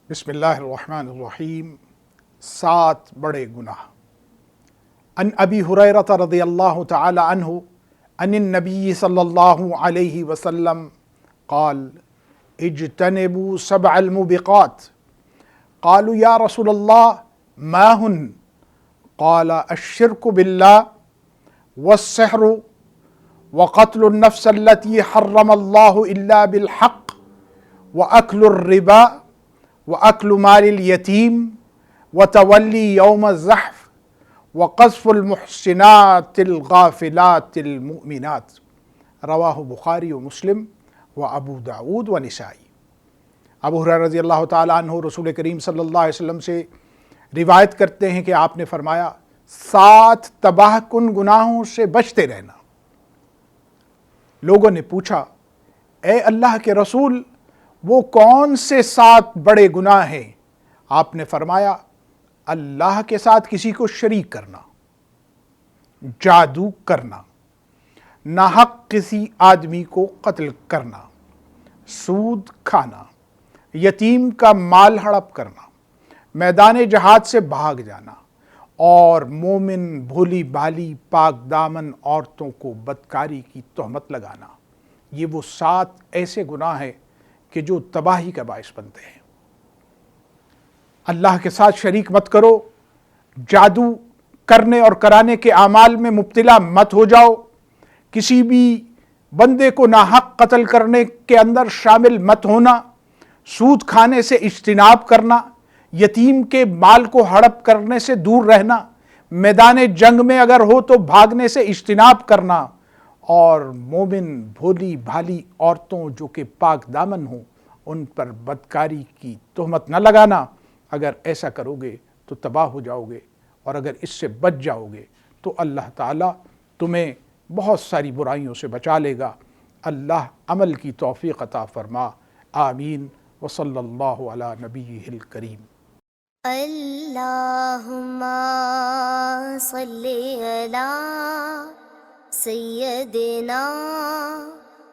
بسم اللہ الرحمن الرحیم۔ 7 بڑے گناہ۔ عن ابی ہریرہ رضی اللہ تعالی عنہ عن النبی صلی اللہ علیہ وسلم قال اجتنبوا 7 الموبقات قالوا یا رسول اللہ ما ہن قال الشرک باللہ والسحر وقتل النفس التي حرم اللہ الا بالحق واکل الربا وَأَكْلُ مَالِ الْيَتِيمِ وَتَوَلِّي يَوْمَ الزَّحْفِ وَقَذْفُ الْمُحْسِنَاتِ الْغَافِلَاتِ الْمُؤْمِنَاتِ رواہ بخاری و مسلم و ابو داود و نسائی۔ ابو ہریرہ رضی اللہ تعالیٰ عنہ رسول کریم صلی اللہ علیہ وسلم سے روایت کرتے ہیں کہ آپ نے فرمایا 7 تباہ کن گناہوں سے بچتے رہنا۔ لوگوں نے پوچھا اے اللہ کے رسول وہ کون سے 7 بڑے گناہ ہیں؟ آپ نے فرمایا اللہ کے ساتھ کسی کو شریک کرنا، جادو کرنا، ناحق کسی آدمی کو قتل کرنا، سود کھانا، یتیم کا مال ہڑپ کرنا، میدان جہاد سے بھاگ جانا اور مومن بھولی بھالی پاک دامن عورتوں کو بدکاری کی تہمت لگانا۔ یہ وہ 7 ایسے گناہ ہیں کہ جو تباہی کا باعث بنتے ہیں۔ اللہ کے ساتھ شریک مت کرو، جادو کرنے اور کرانے کے اعمال میں مبتلا مت ہو جاؤ، کسی بھی بندے کو ناحق قتل کرنے کے اندر شامل مت ہونا، سود کھانے سے اجتناب کرنا، یتیم کے مال کو ہڑپ کرنے سے دور رہنا، میدان جنگ میں اگر ہو تو بھاگنے سے اجتناب کرنا، اور مومن بھولی بھالی عورتوں جو کہ پاک دامن ہوں ان پر بدکاری کی تہمت نہ لگانا۔ اگر ایسا کرو گے تو تباہ ہو جاؤ گے، اور اگر اس سے بچ جاؤ گے تو اللہ تعالیٰ تمہیں بہت ساری برائیوں سے بچا لے گا۔ اللہ عمل کی توفیق عطا فرما، آمین۔ وصلی اللہ علی نبیہ الکریم۔ اللہم صلی علی سیدنا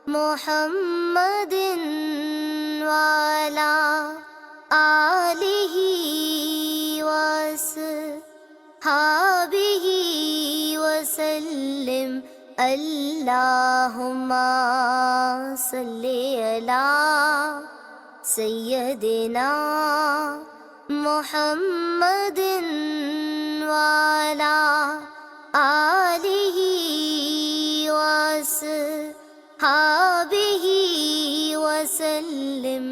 محمد وعلی آلہ وصحبہ وسلم۔ اللہم صلی علی سیدنا محمد وعلی آلہ وصحبہ وسلم۔